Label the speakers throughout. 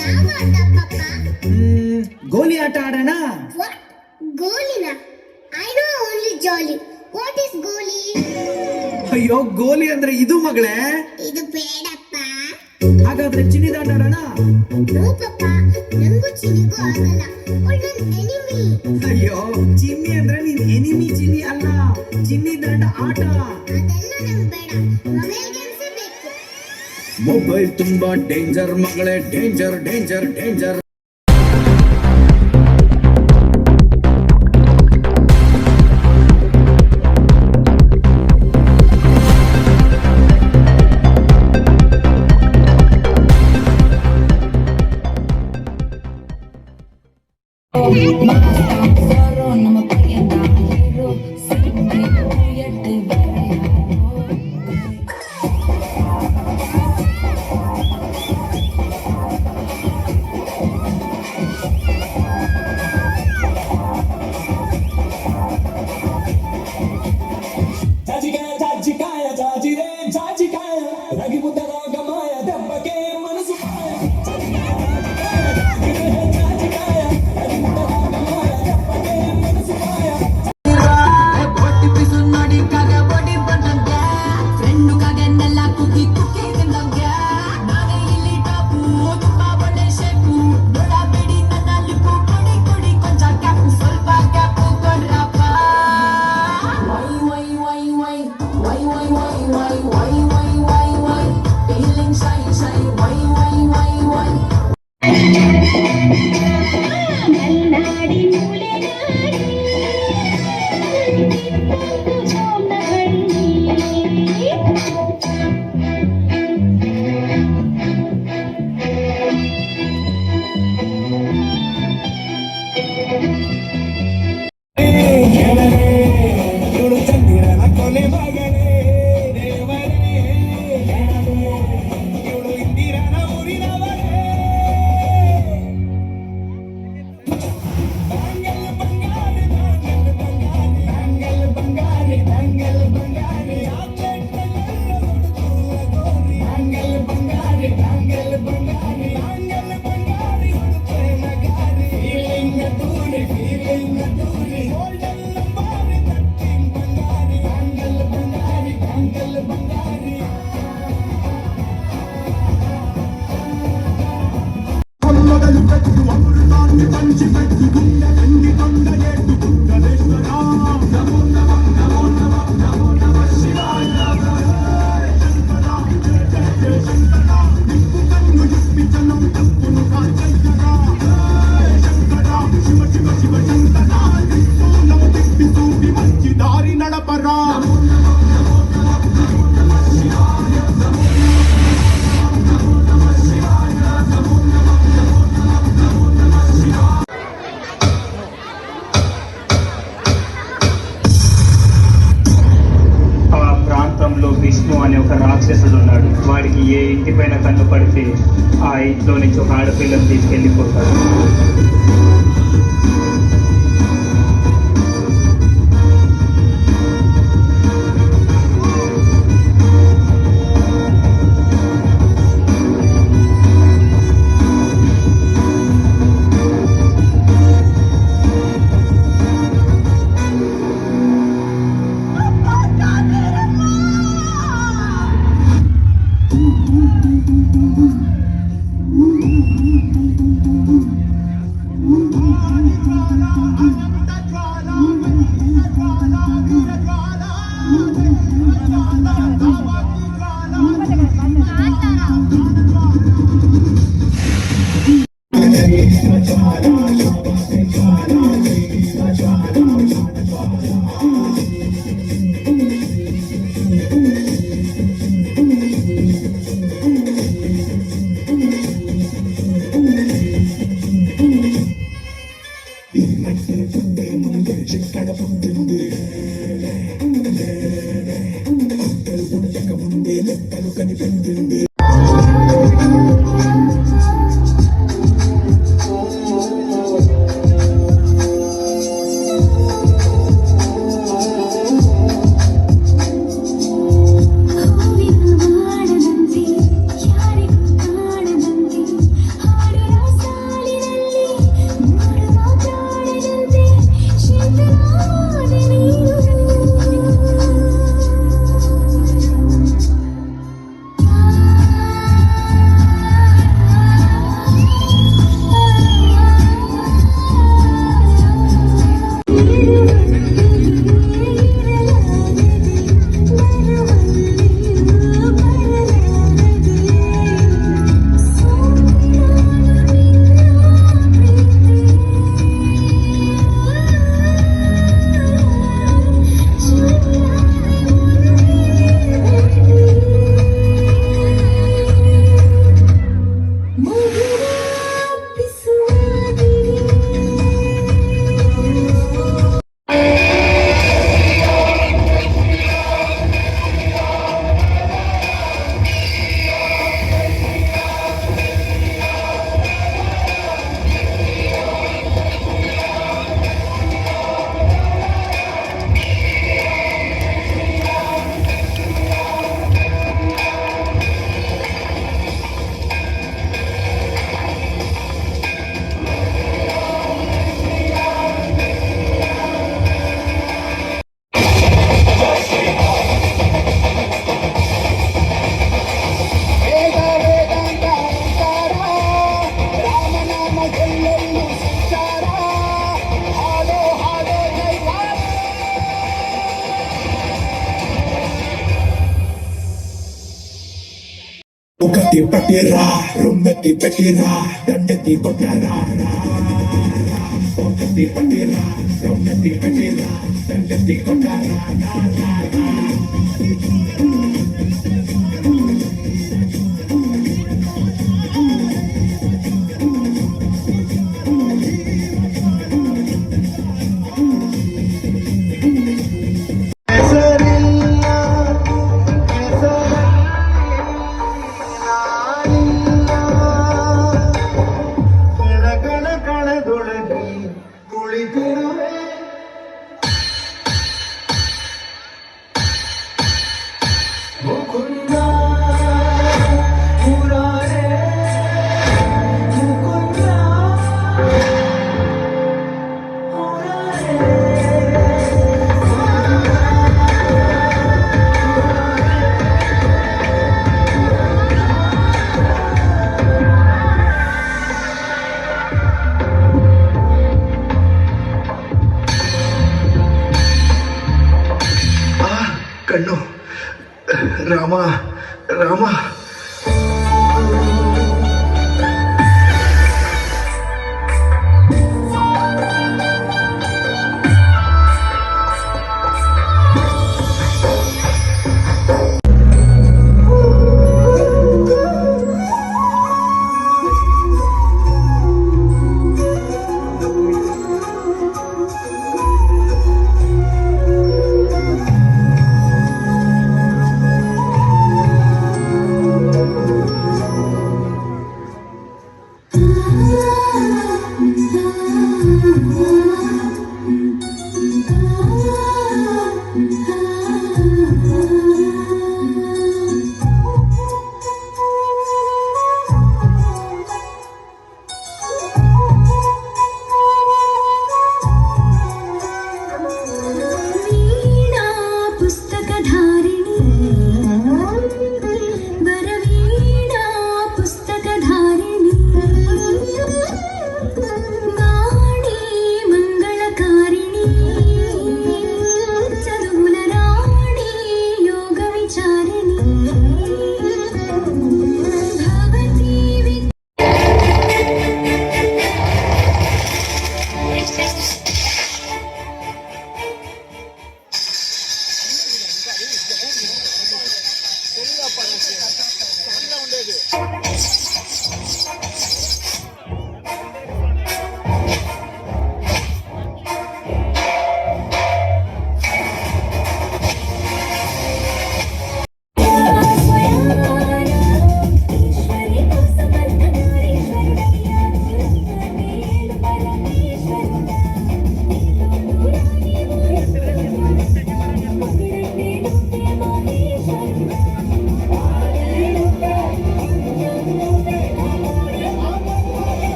Speaker 1: ಯಾವ ಆಟ ಪಪ್ಪ?
Speaker 2: ಗೋಲಿ ಆಟ ಆಡೋಣ.
Speaker 1: What? ಗೋಲಿನ? I know only jolly. What is ಗೋಲಿ?
Speaker 2: ಅಯ್ಯೋ, ಗೋಲಿ ಅಂದ್ರೆ ಇದು ಮಗಳೇ.
Speaker 1: ಇದು ಬೇಡಪ್ಪ.
Speaker 2: ಹಾಗಾದ್ರೆ ಚಿನ್ನಿದಾಟ ಆಡೋಣ.
Speaker 1: ನೋ ಪಪ್ಪ, ನಂಗೂ ಚಿನ್ನಿಗೂ ಆಗಲ್ಲ. ಅವಳು ನನ್ನ ಎನಿಮಿ.
Speaker 2: ಅಯ್ಯೋ, ಚಿನ್ನಿ ಅಂದ್ರೆ ನೀನ್ ಎನಿಮಿ ಚಿನ್ನಿ ಅಲ್ಲ, ಚಿನ್ನಿದಾಟ ಆಟ.
Speaker 1: ಅದೆಲ್ಲ ನಂಗೆ ಬೇಡ. ಮೊಬೈಲ್ ಗೇಮ್ಸ್ ಬೇಕು.
Speaker 2: ಮೊಬೈಲ್ ತುಂಬಾ ಡೇಂಜರ್ ಮಗಳೇ, ಡೇಂಜರ್ ಡೇಂಜರ್ ಡೇಂಜರ್.
Speaker 3: విష్ణు అనే ఒక రాక్షసుడు ఉన్నాడు. వాడికి ఏ ఇంటి పైన కన్ను పడితే ఆ ఇంట్లో నుంచి ఒక ఆడపిల్లని తీసుకెళ్ళిపోతాడు.
Speaker 4: ఒకటి పట్టిరా రొమ్మెత్తి పెట్టిరా దండెత్తి కొట్టారా ఒకటి పట్టిరా రొమ్మెత్తి పెట్టిరా దండెత్తి కొట్టారా
Speaker 5: ಕಣ್ಣು ರಾಮ ರಾಮ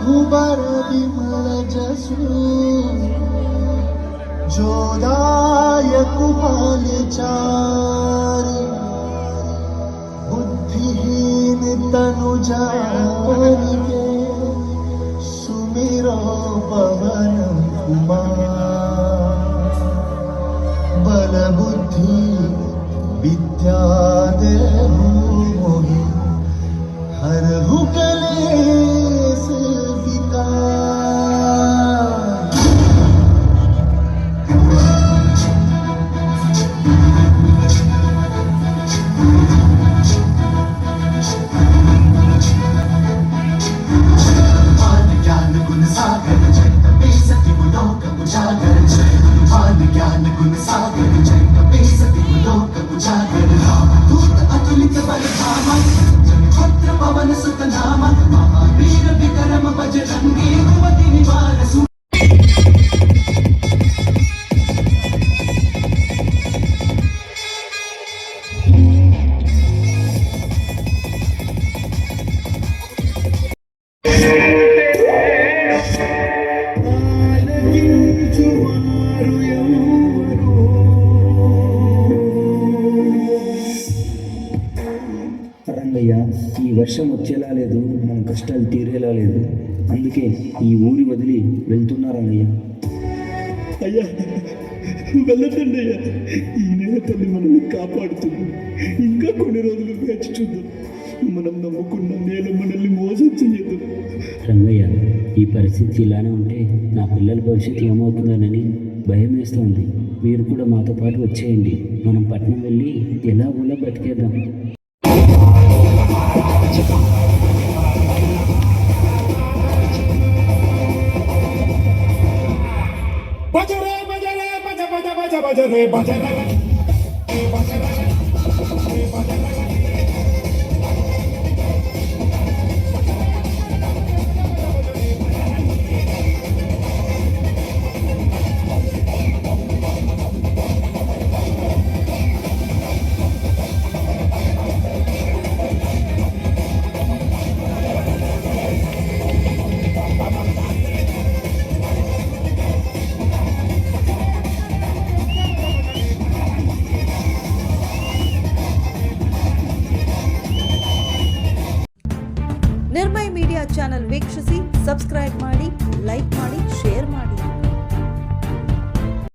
Speaker 6: रघुबर विमल जसु जोदायक पालचारी बुद्धिहीन तनु जानिके सुमिरो पवन कुमार बल बुद्धि विद्या देहु मोहि हरहु कलेश विकार। ज्ञान गुण सागर जय कपे सति लोक उजागर जय ज्ञान गुण सागर जय कपे सति लोक उजागर राम दूत अतुलित बल धाम छत्र पवन सुत नाम महावीर विक्रम बजरंगी कुमति निवार सु
Speaker 2: రంగయ్య, ఈ వర్షం వచ్చేలా లేదు, మన కష్టాలు తీరేలా లేదు. అందుకే ఈ ఊరి వదిలి వెళ్తున్నా రంగయ్య.
Speaker 7: అయ్యా వెళ్ళదండి అయ్యా, ఈ నేల తల్లి మనల్ని కాపాడుతుంది. ఇంకా కొన్ని రోజులు వేచి చూద్దాం. మనం నమ్ముకున్న నేల మనల్ని మోసం చెయ్యదు.
Speaker 8: రంగయ్య, ఈ పరిస్థితి ఇలానే ఉంటే నా పిల్లల భవిష్యత్తు ఏమవుతుందోనని భయం వేస్తుంది. మీరు కూడా మాతో పాటు వచ్చేయండి. మనం పట్నం వెళ్ళి ఎలాగోలా బతికేద్దాం.
Speaker 4: బజరే బజరే బజ బజ బజ బజరే బజరే బజరే
Speaker 9: ನಿರ್ಮಯ ಮೀಡಿಯಾ ಚಾನೆಲ್ ವೀಕ್ಷಿಸಿ, ಸಬ್ಸ್ಕ್ರೈಬ್ ಮಾಡಿ, ಲೈಕ್ ಮಾಡಿ,